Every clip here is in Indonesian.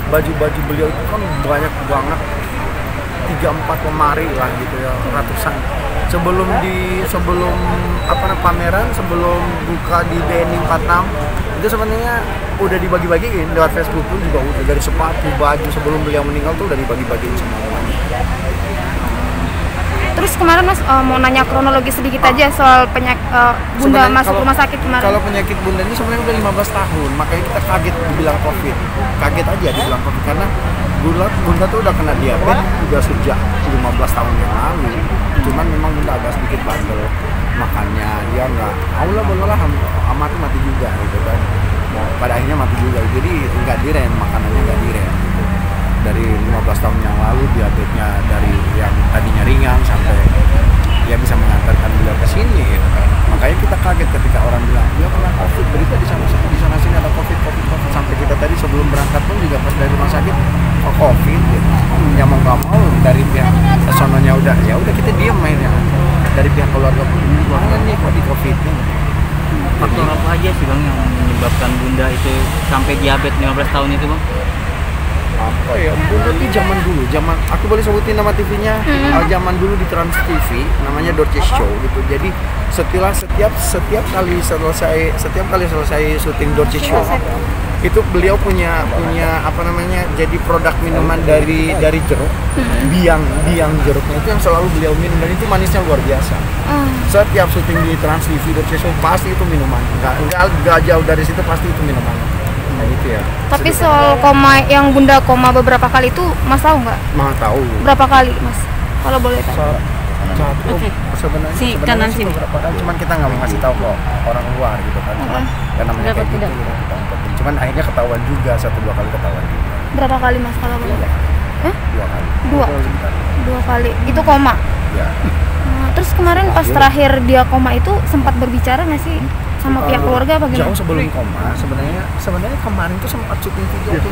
baju beliau itu kan banyak banget, 3-4 lemari lah gitu ya, ratusan. Sebelum pameran, sebelum buka di BNI 46 itu sebenarnya udah dibagi-bagiin lewat Facebook pun juga udah, dari sepatu, baju sebelum beliau meninggal tuh udah dibagi-bagiin semuanya. Terus kemarin Mas mau nanya kronologi sedikit aja soal Bunda masuk rumah sakit kemarin. Kalau penyakit Bunda ini sebenarnya udah 15 tahun, makanya kita kaget dibilang COVID. Kaget aja dibilang COVID karena Bunda tuh udah kena diabetes juga sejak 15 tahun yang lalu. Cuman memang Bunda agak sedikit bandel makannya, dia nggak, Allah bolehlah mati juga gitu kan. Pada akhirnya mati juga, jadi nggak direm, makanannya nggak direm gitu. Dari 15 tahun yang lalu diabetesnya dari yang tadinya ringan sampai dia bisa mengantarkan beliau ke sini gitu kan. Makanya kita kaget ketika orang bilang dia kena COVID, berita di sana sini ada COVID. Sampai kita tadi sebelum berangkat pun juga pas dari rumah sakit COVID gitu. Ya mau nggak mau dari pihak sononya udah kita diem mainnya. Dari pihak keluarga pun gimana nih kok di COVID ini. Faktor apa aja sih Bang yang menyebabkan Bunda itu sampai diabetes 15 tahun itu Bang? Apa ya, Bunda ini zaman dulu, aku boleh sebutin nama TV-nya, zaman dulu di Trans TV namanya Dorce Show gitu. Jadi setiap kali selesai syuting Dorce Show itu beliau punya jadi produk minuman dari jeruk, biang jeruknya itu yang selalu beliau minum dan itu manisnya luar biasa. Setiap syuting di Trans TV Dorce Show pasti itu minuman, nggak jauh dari situ pasti itu minuman. Nah, itu ya. Tapi soal koma yang Bunda koma beberapa kali itu Mas tahu nggak? Mas tahu. Berapa kali Mas? Kalau boleh tahu. Sebenarnya beberapa kali, cuman kita nggak mau ngasih tahu kok orang luar gitu kan. Karena namanya kayak gitu. Cuman akhirnya ketahuan juga, 1-2 kali ketahuan juga. Berapa kali Mas kalau boleh? 2 kali. Dua kali. Itu koma. Ya. Terus kemarin pas terakhir dia koma itu sempat berbicara nggak sih sama pihak keluarga bagaimana? Jauh sebelum koma, sebenarnya kemarin tuh sempat syuting video tuh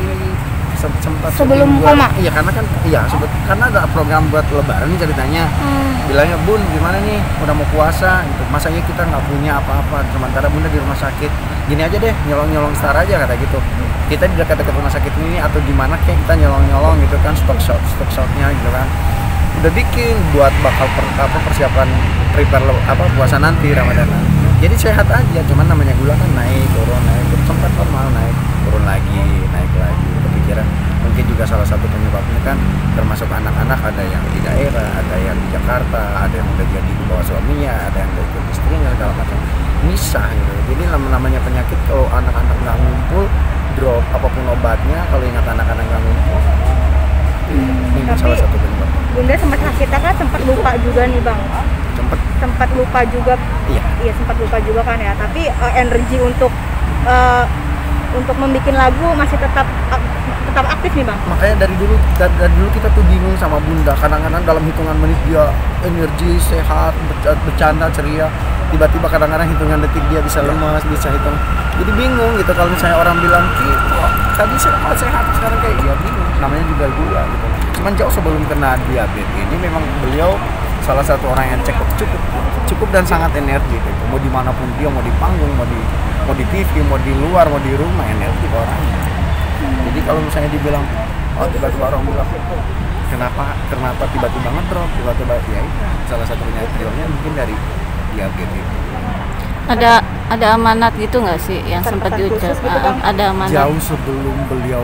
sempat sebelum koma. Iya, karena ada program buat Lebaran nih ceritanya. Bilangnya, Bun, gimana nih? Udah mau puasa gitu. Masanya kita nggak punya apa-apa, sementara Bunda di rumah sakit. Gini aja deh, nyolong star aja kata gitu. Kita di dekat-dekat rumah sakit ini atau gimana kayak kita nyolong gitu kan, stok shotnya gitu kan. Udah bikin buat bakal persiapan prepare puasa nanti Ramadan. Jadi sehat aja, cuman namanya gula kan naik turun, sempat normal naik turun lagi, naik lagi. Kepikiran mungkin juga salah satu penyebabnya kan termasuk anak-anak, ada yang di daerah, ada yang di Jakarta, ada yang udah jadi di bawah suaminya, ada yang udah ikut istrinya segala macam, misah gitu. Jadi namanya penyakit kalau anak-anak nggak ngumpul, drop apapun obatnya, kalau ingat anak-anak nggak ngumpul, ini salah satu penyebab. Bunda sempat lupa juga nih Bang. Sempat lupa juga. Iya, sempat lupa juga kan ya. Tapi energi untuk membuat lagu masih tetap aktif nih Bang. Makanya dari dulu kita tuh bingung sama Bunda. Kadang-kadang dalam hitungan menit dia energi, sehat, bercanda, ceria. Tiba-tiba kadang-kadang hitungan detik dia bisa lemas, bisa hitung. Jadi bingung gitu kalau misalnya orang bilang, tadi sehat sekarang kayak dia bingung. Namanya juga gula gitu. Cuman jauh sebelum kena diabetes ini memang beliau salah satu orang yang cukup dan sangat energi gitu. Mau dimanapun dia, mau di panggung, mau di TV, mau di luar, mau di rumah, energi orangnya. Jadi kalau misalnya dibilang, tiba-tiba orang bilang, kenapa tiba-tiba ngedrop, tiba-tiba ya itu salah satu penyebabnya mungkin dari diabetes itu. Ada amanat gitu nggak sih yang sempat diucap? Ada amanat. Jauh sebelum beliau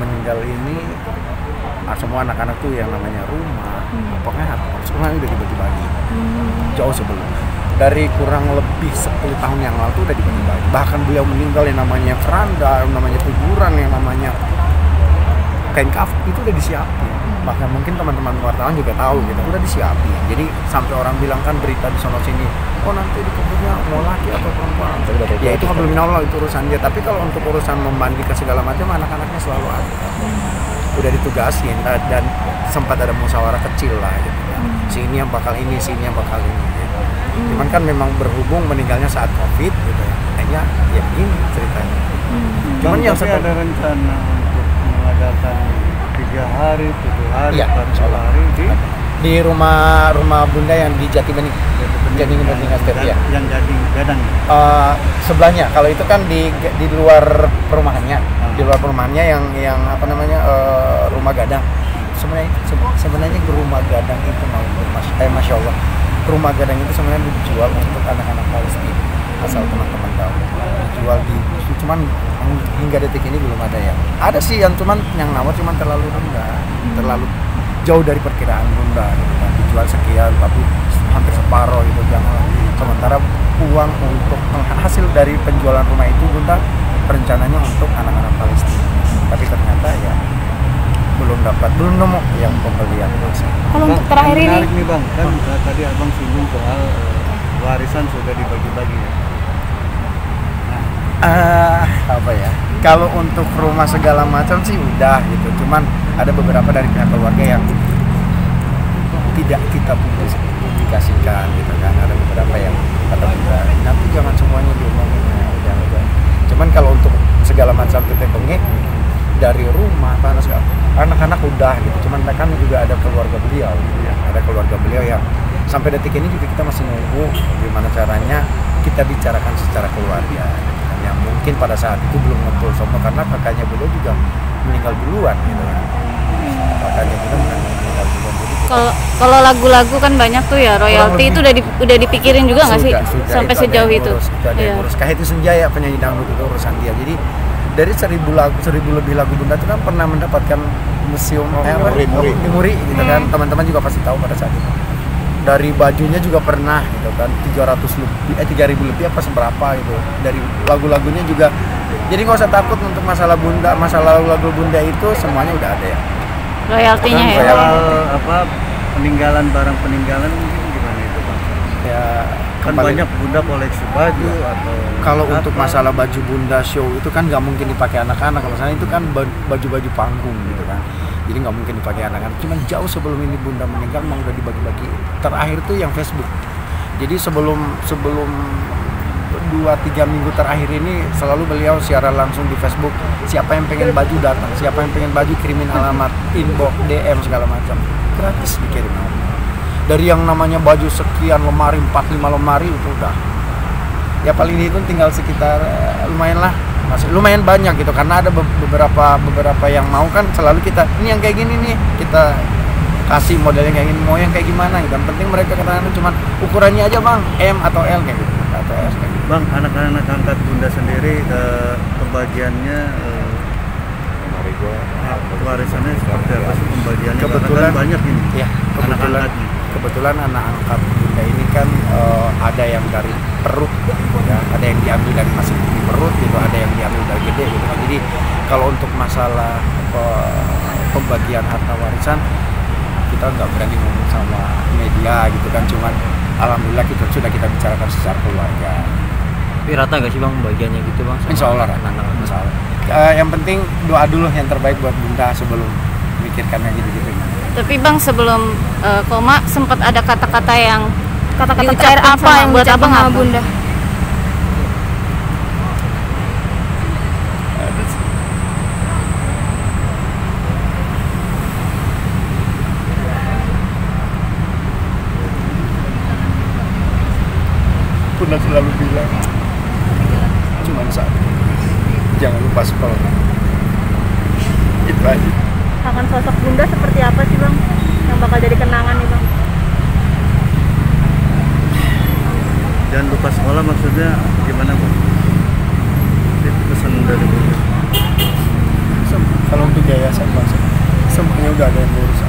meninggal ini, semua anak-anak tuh yang namanya rumah, pokoknya semuanya udah dibagi-bagi. Jauh sebelum, dari kurang lebih 10 tahun yang lalu tuh udah dibagi-bagi. Bahkan beliau meninggal yang namanya keranda, yang namanya kuburan, yang namanya kain kafan itu udah disiapin. Bahkan mungkin teman-teman wartawan juga tahu gitu, udah disiapin. Jadi sampai orang bilang kan berita di sono sini, nanti dikuburnya mau laki atau perempuan. Ya itu belum Allah, itu urusan dia. Tapi kalau untuk urusan memandikan segala macam, anak-anaknya selalu ada. Udah ditugasin dan sempat ada musyawarah kecil lah gitu kan. Si ini yang bakal ini, si ini yang bakal ini gitu. Cuman kan memang berhubung meninggalnya saat COVID gitu ya. Kayaknya ya begini ceritanya. Cuman yang ada rencana untuk mengadakan 3 hari, 7 hari, 4 hari di Di rumah bunda yang di Jati Bening Bening Estate ya. Yang jadi gadang. Sebelahnya, kalau itu kan di luar perumahannya, di luar perumahannya yang apa namanya rumah gadang. Sebenarnya rumah gadang itu masya Allah, rumah gadang itu sebenarnya dijual untuk anak-anak Palestina, asal teman-teman tahu. Dijual cuman hingga detik ini belum ada yang. Ada sih yang nawar cuman terlalu rendah, terlalu jauh dari perkiraan bunda. Gitu kan. Dijual sekian tapi hampir separuh gitu, jangan. Sementara uang untuk hasil dari penjualan rumah itu bunda rencananya untuk anak-anak Palestina, tapi ternyata ya belum nemu yang pembelian. Kalau untuk terakhir ini menarik nih bang, kan tadi abang singgung soal warisan sudah dibagi-bagi ya. Apa ya? Kalau untuk rumah segala macam sih udah gitu, cuman ada beberapa dari pihak keluarga yang tidak kita publikasikan gitu kan. Ada beberapa yang kata bunda, nanti jangan semuanya diomongin ya, udah. Cuman kalau untuk segala macam kita bengek dari rumah tanah segala, anak-anak udah gitu. Cuman kan juga ada keluarga beliau, ya. Ada keluarga beliau yang sampai detik ini juga kita masih nunggu gimana caranya kita bicarakan secara keluarga. Yang mungkin pada saat itu belum ngumpul semua karena kakaknya beliau juga meninggal duluan gitu kan. Kakaknya beliau meninggal duluan. Kalau lagu-lagu kan banyak tuh ya, royalti itu udah dipikirin juga nggak sih sampai sejauh itu? Sudah ngurus. Kayak itu Senjaya penyanyi dangdut itu urusan dia. Jadi dari 1000 lebih lagu bunda itu kan pernah mendapatkan museum di Muri gitu kan. Teman-teman juga pasti tahu pada saat itu. Dari bajunya juga pernah gitu kan 3.000 lebih apa seberapa gitu. Dari lagu-lagunya juga. Jadi nggak usah takut untuk masalah lagu bunda itu semuanya udah ada ya. Royaltinya ya. Soal peninggalan barang peninggalan mungkin gimana itu bang? Ya Kan banyak bunda koleksi baju atau kalau untuk masalah baju bunda show itu kan nggak mungkin dipakai anak-anak. Kalau sana itu kan baju-baju panggung gitu kan. Jadi nggak mungkin dipakai anak-anak. Cuman jauh sebelum ini bunda meninggal memang udah dibagi-bagi. Terakhir tuh yang Facebook. Jadi sebelum 2-3 minggu terakhir ini selalu beliau siaran langsung di Facebook. Siapa yang pengen baju datang, siapa yang pengen baju kirimin alamat, inbox, DM segala macam. Gratis dikirim. Dari yang namanya baju sekian lemari, 4-5 lemari itu udah. Ya paling itu tinggal sekitar lumayan lah. Masih lumayan banyak gitu karena ada beberapa yang mau kan selalu kita ini yang kayak gini nih kita kasih modelnya kayak gini, mau yang kayak gimana gitu. Yang penting mereka kadang-kadang cuma ukurannya aja bang M atau L kayak gitu atau S kayak gitu. Bang, anak-anak angkat bunda sendiri pembagiannya warisannya seperti apa sih pembagiannya? Kebetulan kan banyak ini ya, kebetulan anak angkat bunda ini kan ada yang dari perut ya, ada yang diambil dari masih di perut gitu, ada yang diambil dari gede gitu kan. Jadi kalau untuk masalah pembagian harta warisan kita nggak berani ngomong sama media gitu kan, cuman alhamdulillah sudah kita bicarakan secara keluarga. Tapi rata nggak sih bang pembagiannya gitu bang? Insya Allah rata. Insya Allah. Yang penting doa dulu yang terbaik buat bunda sebelum mikirkannya gitu-gitu. Tapi bang sebelum koma sempat ada kata-kata yang kata-kata diucapkan terakhir apa sama yang buat diucapkan abang sama apa? bunda? Bunda selalu bilang cuman satu, jangan lupa sekolah. Itu aja. Akan sosok bunda seperti apa sih bang yang bakal jadi kenangan nih bang? Jangan lupa sekolah maksudnya gimana bang? Itu pesan dari bunda. Kalau untuk yayasan maksud semuanya udah ada yang ngurus.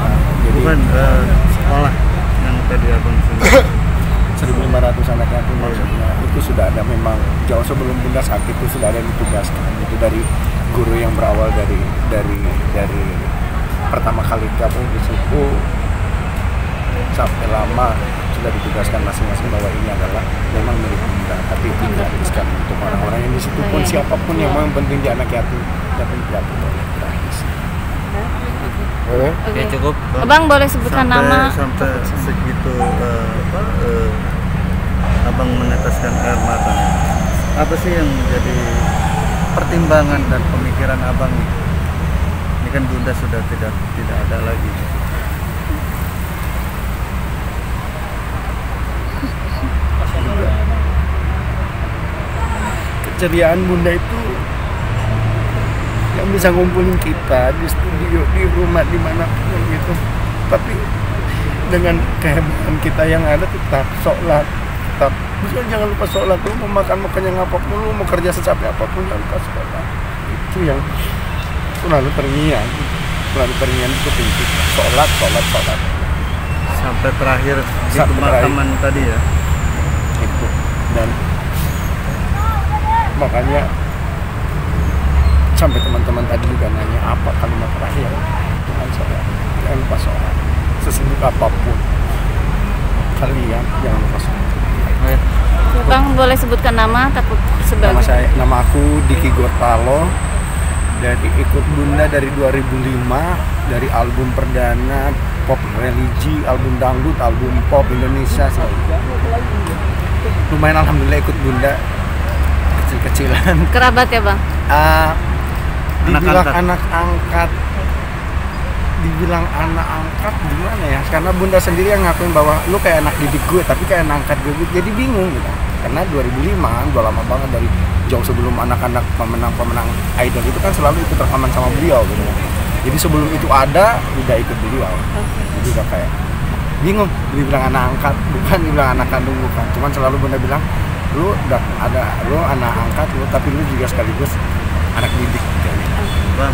Jadi Bukan sekolah yang tadi abang singgung. 1.500 anak yatim maksudnya itu sudah ada, memang jauh sebelum bunda sakit itu sudah ada yang ditugaskan. Itu dari guru yang berawal dari pertama kali gabung di suku sampai lama sudah ditugaskan masing-masing bahwa ini adalah memang milik bunda, tapi digratiskan untuk orang-orang yang di situ pun siapapun yang mau, yang penting di anak yatim tidak boleh gratis. Oke, cukup. Abang boleh sebutkan nama? Sampai segitu abang meneteskan air mata. Apa sih yang jadi pertimbangan dan pemikiran abang nih? Ini kan bunda sudah tidak ada lagi. keceriaan bunda itu yang bisa ngumpulin kita di studio, di rumah, dimanapun gitu. Tapi dengan kehebatan kita yang ada tetap sholat, tetap jangan lupa sholat. Lu mau makan yang apapun, lu mau kerja secapek apapun, jangan lupa sholat. Itu yang selalu terngiang itu pintu sholat. Sampai terakhir di pemakaman tadi ya. Itu, dan makanya sampai teman-teman tadi juga nanya apa kalimat terakhir dengan sholat. Jangan lupa sholat, sesibuk apapun kalian jangan lupa sholat. Bang boleh sebutkan nama takut sebagai Nama aku Diki Gortalo, dari ikut Bunda dari 2005, dari album perdana pop religi, album dangdut, album pop Indonesia. Lumayan alhamdulillah ikut Bunda kecil-kecilan. kerabat ya bang? Dibilang anak angkat gimana ya, karena Bunda sendiri yang ngakuin bahwa lu kayak anak didik gue tapi kayak anak angkat gue, jadi bingung gitu. Karena 2005 udah lama banget, dari jauh sebelum anak-anak pemenang idol itu kan selalu ikut rekaman sama beliau gitu. Jadi sebelum itu ada udah ikut beliau. Jadi udah kayak bingung dibilang anak angkat bukan, dibilang anak kandung bukan, cuman selalu Bunda bilang lu udah ada, lu anak angkat lu tapi lu juga sekaligus anak didik gitu. Bang,